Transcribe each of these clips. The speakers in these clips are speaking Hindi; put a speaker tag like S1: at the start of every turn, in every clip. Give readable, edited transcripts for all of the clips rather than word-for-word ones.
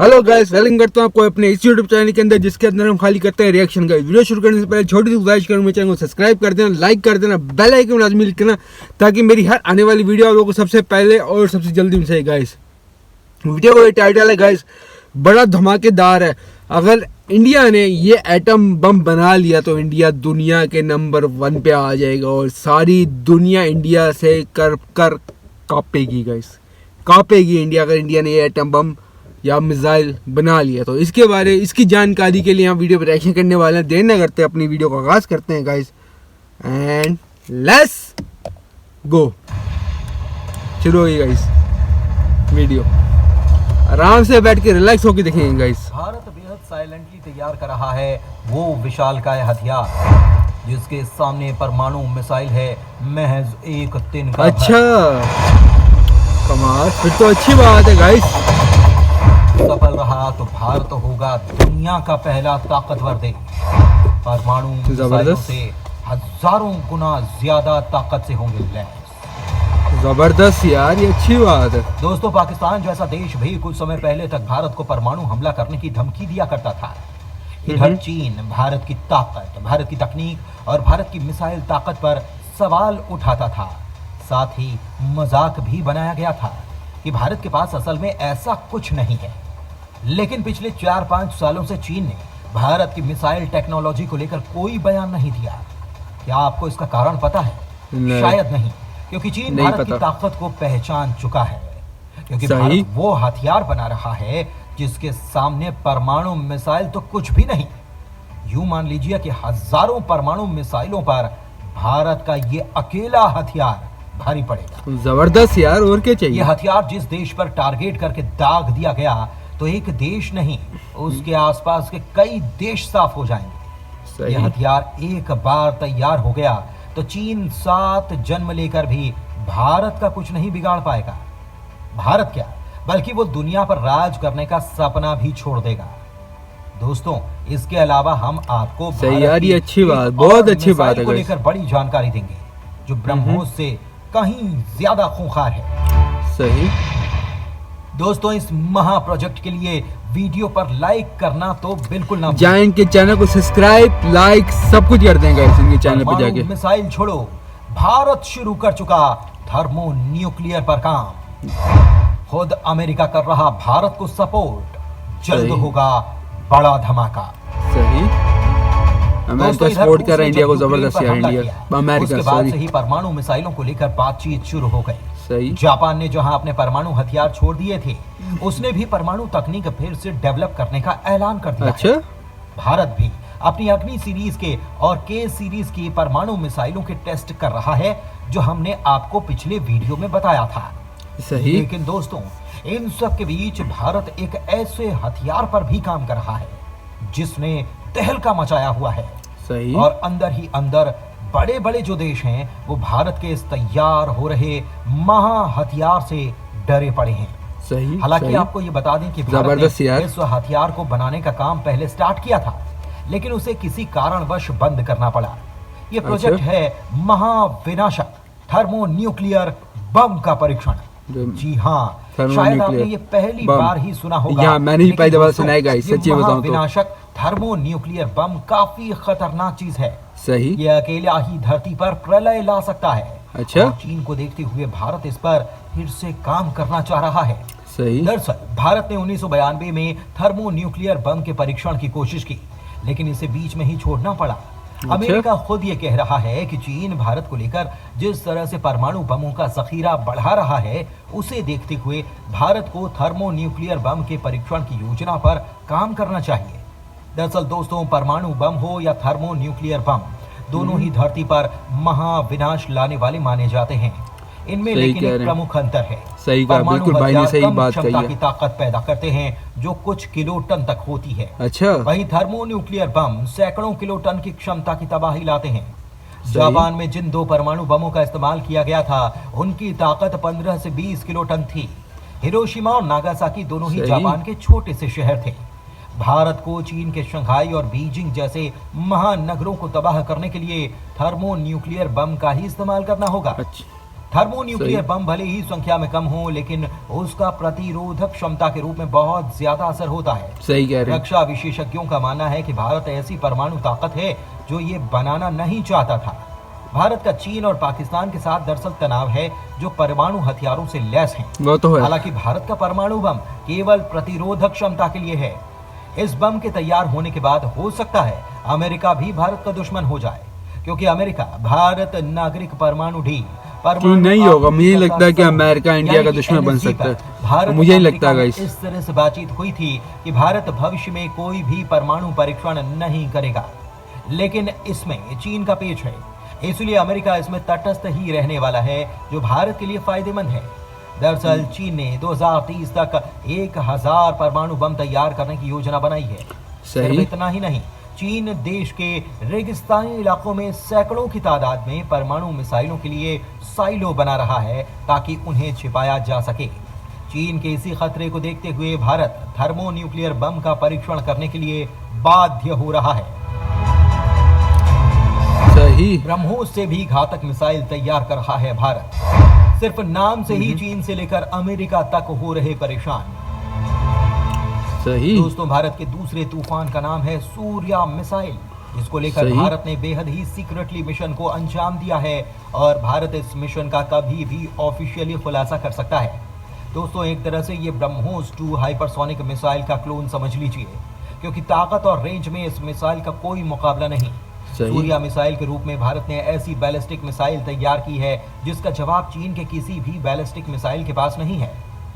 S1: हेलो गाइस, वेलकम करता हूँ आपको अपने इस यूट्यूब चैनल के अंदर, जिसके अंदर हम खाली करते हैं रिएक्शन का। वीडियो शुरू करने से पहले छोटी सी गुजारिश करूँ, मेरे चैनल को सब्सक्राइब कर देना, लाइक कर देना, बेल आइकन लाजमी क्लिक करना, ताकि मेरी हर आने वाली वीडियो आप लोगों को सबसे पहले और सबसे जल्दी मिल सके। गाइस, वीडियो का टाइटल है गाइस, बड़ा धमाकेदार है। अगर इंडिया ने ये एटम बम बना लिया तो इंडिया दुनिया के नंबर 1 पे आ जाएगा और सारी दुनिया इंडिया से कर कर कांपेगी। गाइस, कांपेगी इंडिया अगर इंडिया ने ये एटम बम या मिसाइल बना लिया तो। इसकी जानकारी के लिए हम वीडियो पर रिएक्शन करने वाले हैं। देर न करते अपनी वीडियो का आगाज करते हैं गाइस, एंड लेट्स गो। शुरू हो गई गाइस वीडियो। आराम से बैठ के रिलैक्स होकर देखेंगे गाइस।
S2: भारत बेहद साइलेंटली तैयार कर रहा है वो विशालकाय हथियार जिसके सामने परमाणु मिसाइल है महज एक दिन का।
S1: अच्छा, कमाल, फिर तो अच्छी बात है गाइस।
S2: सफल रहा तो भारत होगा दुनिया का पहला ताकतवर देश। परमाणु मिसाइलों से हजारों गुना ज्यादा ताकत से होंगे लैस।
S1: जबरदस्त यार, ये अच्छी बात है।
S2: दोस्तों, पाकिस्तान जैसा देश भी कुछ समय पहले तक भारत को परमाणु हमला करने की धमकी दिया करता था। इधर चीन भारत की ताकत, भारत की तकनीक और भारत की मिसाइल ताकत पर सवाल उठाता था। साथ ही मजाक भी बनाया गया था कि भारत के पास असल में ऐसा कुछ नहीं है। लेकिन पिछले 4-5 सालों से चीन ने भारत की मिसाइल टेक्नोलॉजी को लेकर कोई बयान नहीं दिया। क्या आपको इसका कारण पता है? शायद नहीं, क्योंकि चीन भारत की ताकत को पहचान चुका है। क्योंकि भारत वो हथियार बना रहा है जिसके सामने परमाणु मिसाइल तो कुछ भी नहीं। यूं मान लीजिए कि हजारों परमाणु मिसाइलों पर भारत का ये अकेला हथियार भारी पड़ेगा।
S1: जबरदस्त यार, और क्या चाहिए।
S2: ये हथियार जिस देश पर टारगेट करके दाग दिया गया तो एक देश नहीं, उसके आसपास के कई देश साफ हो जाएंगे। ये हथियार एक बार तैयार हो गया तो चीन 7 जन्म लेकर भी भारत का कुछ नहीं बिगाड़ पाएगा। भारत क्या, बल्कि वो दुनिया पर राज करने का सपना भी छोड़ देगा। दोस्तों, इसके अलावा हम आपको
S1: यार, ये अच्छी बात, बहुत अच्छी बात है,
S2: को लेकर बड़ी जानकारी देंगे जो ब्रह्मोस से कहीं ज्यादा खूंखार है।
S1: सही।
S2: दोस्तों, इस महा प्रोजेक्ट के लिए वीडियो पर लाइक करना तो बिल्कुल ना
S1: जाएं, इनके चैनल को सब्सक्राइब, लाइक सब कुछ कर देंगे इनके चैनल पे जाके।
S2: मिसाइल छोड़ो, भारत शुरू कर चुका थर्मो न्यूक्लियर पर काम। खुद अमेरिका कर रहा भारत को सपोर्ट। जल्द होगा बड़ा धमाका।
S1: सही। अमेरिका सपोर्ट कर रहा है इंडिया को, जबरदस्त यार। इंडिया अमेरिका
S2: उसके बाद से ही परमाणु मिसाइलों को लेकर बातचीत शुरू हो गई।
S1: सही।
S2: जापान ने जहां अपने परमाणु हथियार छोड़ दिए थे, उसने भी परमाणु तकनीक फिर से डेवलप करने का ऐलान कर दिया।
S1: अच्छा।
S2: भारत भी अपनी अग्नि सीरीज के और के सीरीज की परमाणु मिसाइलों के टेस्ट कर रहा है, जो हमने आपको पिछले वीडियो में बताया था।
S1: सही।
S2: लेकिन दोस्तों, इन सब के बीच भारत एक ऐसे हथियार पर भी काम कर रहा है जिसने तहलका मचाया हुआ है।
S1: सही।
S2: और अंदर ही अंदर बड़े बड़े जो देश हैं वो भारत के इस तैयार हो रहे महा हथियार से डरे पड़े हैं।
S1: सही।
S2: हालांकि आपको ये बता दें कि भारत ने इस हथियार को बनाने का काम पहले स्टार्ट किया था, लेकिन उसे किसी कारणवश बंद करना पड़ा। ये प्रोजेक्ट है महाविनाशक थर्मो न्यूक्लियर बम का परीक्षण। जी हाँ, शायद आपने ये पहली बार ही सुना होगा।
S1: मैंने ही पहली दफा सुना है गाइस, सच्ची बताऊं तो।
S2: विनाशक थर्मो न्यूक्लियर बम काफी खतरनाक चीज है।
S1: सही।
S2: ये अकेला ही धरती पर प्रलय ला सकता है।
S1: अच्छा।
S2: चीन को देखते हुए भारत इस पर फिर से काम करना चाह रहा है।
S1: सही।
S2: दरअसल भारत ने 1992 में थर्मो न्यूक्लियर बम के परीक्षण की कोशिश की, लेकिन इसे बीच में ही छोड़ना पड़ा। अमेरिका खुद ये कह रहा है कि चीन भारत को लेकर जिस तरह से परमाणु बमों का जखीरा बढ़ा रहा है, उसे देखते हुए भारत को थर्मो न्यूक्लियर बम के परीक्षण की योजना पर काम करना चाहिए। दरअसल दोस्तों, परमाणु बम हो या थर्मो न्यूक्लियर बम, दोनों ही धरती पर महाविनाश लाने वाले माने जाते हैं। इनमें लेकिन एक प्रमुख अंतर है।
S1: सही कहा, बिल्कुल भाई ने सही बात कही है।
S2: की ताकत पैदा करते हैं जो कुछ किलो टन तक होती है।
S1: अच्छा।
S2: वहीं थर्मो न्यूक्लियर बम सैकड़ों किलो टन की क्षमता की तबाही लाते हैं। जापान में जिन 2 परमाणु बमों का इस्तेमाल किया गया था, उनकी ताकत 15 से 20 किलो टन थी। हिरोशिमा और नागासाकी दोनों ही जापान के छोटे से शहर थे। भारत को चीन के शंघाई और बीजिंग जैसे महानगरों को तबाह करने के लिए थर्मो न्यूक्लियर बम का ही इस्तेमाल करना होगा। थर्मोन्यूक्लियर बम भले ही संख्या में कम हो, लेकिन उसका प्रतिरोधक क्षमता के रूप में बहुत ज्यादा असर होता है।
S1: सही कह रहे हैं।
S2: रक्षा विशेषज्ञों का मानना है कि भारत ऐसी परमाणु ताकत है जो ये बनाना नहीं चाहता था। भारत का चीन और पाकिस्तान के साथ दरअसल तनाव है जो परमाणु हथियारों से लैस हैं।
S1: वो तो है।
S2: हालांकि भारत का परमाणु बम केवल प्रतिरोधक क्षमता के लिए है। इस बम के तैयार होने के बाद हो सकता है अमेरिका भी भारत का दुश्मन हो जाए, क्योंकि अमेरिका भारत नागरिक परमाणु ढील
S1: नहीं होगा। मुझे लगता है कि अमेरिका इंडिया का दुश्मन बन सकता है। मुझे नहीं लगता गाइस।
S2: इस तरह से बातचीत हुई थी कि भारत भविष्य में कोई भी परमाणु परीक्षण नहीं करेगा, लेकिन इसमें चीन का पेच है, इसलिए अमेरिका इसमें तटस्थ ही रहने वाला है, जो भारत के लिए फायदेमंद है। दरअसल चीन ने 2030 तक 1000 परमाणु बम तैयार करने की योजना बनाई है। सिर्फ इतना ही नहीं, चीन देश के रेगिस्तानी इलाकों में सैकड़ों की तादाद में परमाणु मिसाइलों के लिए साइलो बना रहा है ताकि उन्हें छिपाया जा सके। चीन के इसी खतरे को देखते हुए भारत थर्मोन्यूक्लियर बम का परीक्षण करने के लिए बाध्य हो रहा है।
S1: सही।
S2: ब्रह्मोस से भी घातक मिसाइल तैयार कर रहा है भारत। सिर्फ नाम से ही चीन से लेकर अमेरिका तक हो रहे परेशान।
S1: सही।
S2: दोस्तों, भारत के दूसरे तूफान का नाम है सूर्या मिसाइल, जिसको लेकर भारत ने बेहद ही सीक्रेटली मिशन को अंजाम दिया है और भारत इस मिशन का कभी भी ऑफिशियली खुलासा कर सकता है। दोस्तों, एक तरह से ये ब्रह्मोस 2 हाइपरसोनिक मिसाइल का क्लोन समझ लीजिए, क्योंकि ताकत और रेंज में इस मिसाइल का कोई मुकाबला नहीं। सूर्या मिसाइल के रूप में भारत ने ऐसी बैलिस्टिक मिसाइल तैयार की है जिसका जवाब चीन के किसी भी बैलिस्टिक मिसाइल के पास नहीं है।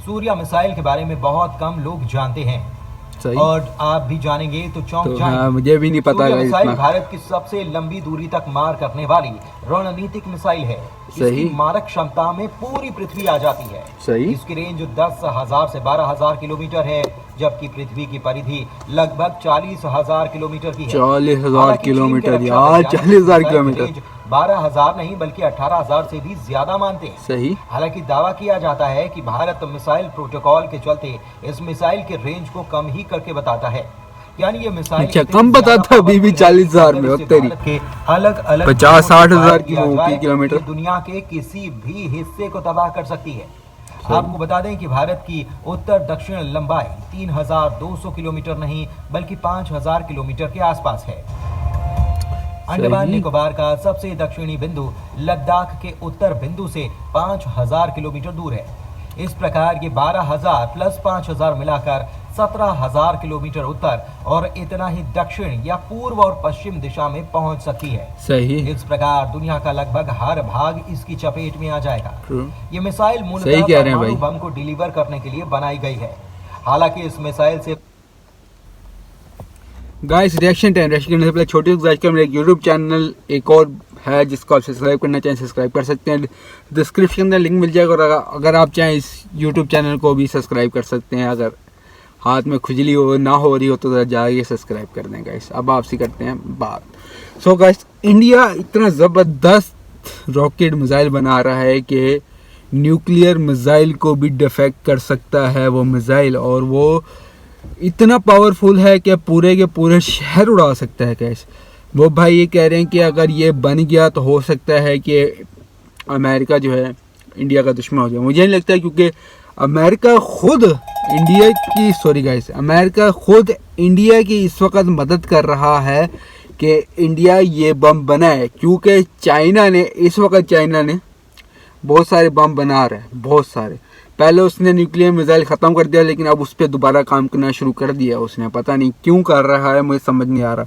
S2: सूर्या मिसाइल के बारे में बहुत कम लोग जानते हैं और आप भी जानेंगे तो चौंक जाएंगे।
S1: हाँ, मुझे भी नहीं पता।
S2: मिसाइल भारत की सबसे लंबी दूरी तक मार करने वाली रणनीतिक मिसाइल है। इसकी मारक क्षमता में पूरी पृथ्वी आ जाती है।
S1: सही।
S2: इसकी रेंज 10,000 से 12,000 किलोमीटर है, जबकि पृथ्वी की परिधि लगभग 40,000 किलोमीटर की है।
S1: 40,000 किलोमीटर यार, 40,000 किलोमीटर।
S2: 12,000 नहीं बल्कि 18,000 से भी ज्यादा मानते हैं।
S1: सही।
S2: हालांकि दावा किया जाता है कि भारत मिसाइल प्रोटोकॉल के चलते इस मिसाइल के रेंज को कम ही करके बताता है, यानी ये मिसाइल
S1: अच्छा कम बताता है। अभी भी 40,000 में तेरी
S2: के अलग अलग
S1: 50-60,000 किलोमीटर
S2: दुनिया के किसी भी हिस्से को तबाह कर सकती है। आपको बता दें कि भारत की उत्तर दक्षिण लंबाई 3,200 किलोमीटर नहीं बल्कि 5,000 किलोमीटर के आसपास है। अंडमान निकोबार का सबसे दक्षिणी बिंदु लद्दाख के उत्तर बिंदु से 5,000 किलोमीटर दूर है। इस प्रकार ये 12,000 प्लस 5,000 मिलाकर 17,000 किलोमीटर उत्तर और इतना ही दक्षिण या पूर्व और पश्चिम दिशा में पहुंच सकती है।
S1: सही।
S2: इस प्रकार दुनिया का लगभग हर भाग इसकी चपेट में आ जाएगा। ये मिसाइल मूलतः परमाणु बम को डिलीवर करने के लिए बनाई गई है। हालांकि इस मिसाइल से
S1: गाइस रिएक्शन करने से पहले छोटी गुजारिश कर, मेरे यूट्यूब चैनल एक और है जिसको आप सब्सक्राइब करना चाहें सब्सक्राइब कर सकते हैं। डिस्क्रिप्शन में लिंक मिल जाएगा और अगर आप चाहें इस यूट्यूब चैनल को भी सब्सक्राइब कर सकते हैं। अगर हाथ में खुजली हो ना हो रही हो तो जाइए सब्सक्राइब कर दें गाइस। अब आपसे करते हैं बात। सो गाइस, इंडिया इतना ज़बरदस्त रॉकेट मिसाइल बना रहा है कि न्यूक्लियर मिसाइल को भी डिफेक्ट कर सकता है वो मिसाइल, और वो इतना पावरफुल है कि पूरे के पूरे शहर उड़ा सकता है। कैसे वो भाई ये कह रहे हैं कि अगर ये बन गया तो हो सकता है कि अमेरिका जो है इंडिया का दुश्मन हो जाए। मुझे नहीं लगता है, क्योंकि अमेरिका खुद इंडिया की इस वक्त मदद कर रहा है कि इंडिया ये बम बनाए, क्योंकि चाइना ने बहुत सारे बम बना रहा है, बहुत सारे। पहले उसने न्यूक्लियर मिसाइल ख़त्म कर दिया, लेकिन अब उस पर दोबारा काम करना शुरू कर दिया उसने। पता नहीं क्यों कर रहा है, मुझे समझ नहीं आ रहा।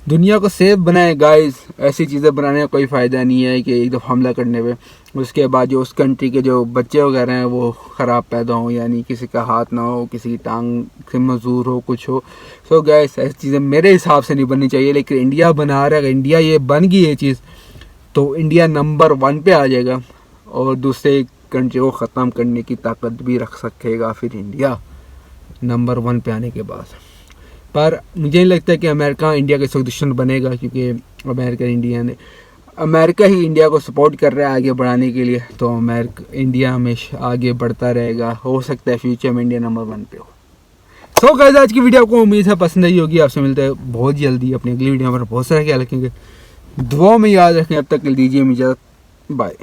S1: दुनिया को सेफ बनाए गाइस, ऐसी चीज़ें बनाने का कोई फ़ायदा नहीं है कि एक दफ़ा हमला करने पे उसके बाद जो उस कंट्री के जो बच्चे वगैरह हैं वो ख़राब पैदा हों, यानी किसी का हाथ ना हो, किसी की टांग से मजूर हो, कुछ हो। सो गाइस ऐसी चीज़ें मेरे हिसाब से नहीं बननी चाहिए, लेकिन इंडिया बना रहा है। अगर इंडिया ये बन गई ये चीज़ तो इंडिया नंबर 1 पे आ जाएगा और दूसरे कंट्री को ख़त्म करने की ताकत भी रख सकेगा फिर इंडिया नंबर 1 पे आने के बाद। पर मुझे नहीं लगता कि अमेरिका इंडिया का इस वक्त दुश्मन बनेगा, क्योंकि अमेरिका ही इंडिया को सपोर्ट कर रहा है आगे बढ़ाने के लिए, तो इंडिया हमेशा आगे बढ़ता रहेगा। हो सकता है फ्यूचर में इंडिया नंबर 1 पे हो। सो गाइस, आज की वीडियो आपको उम्मीद है पसंद आई होगी। आपसे मिलते हैं बहुत जल्दी अपनी अगली वीडियो पर। बहुत सारा ख्याल रखेंगे, दुआ में याद रखें। अब तक के लिए दीजिए इजाज़त, बाय।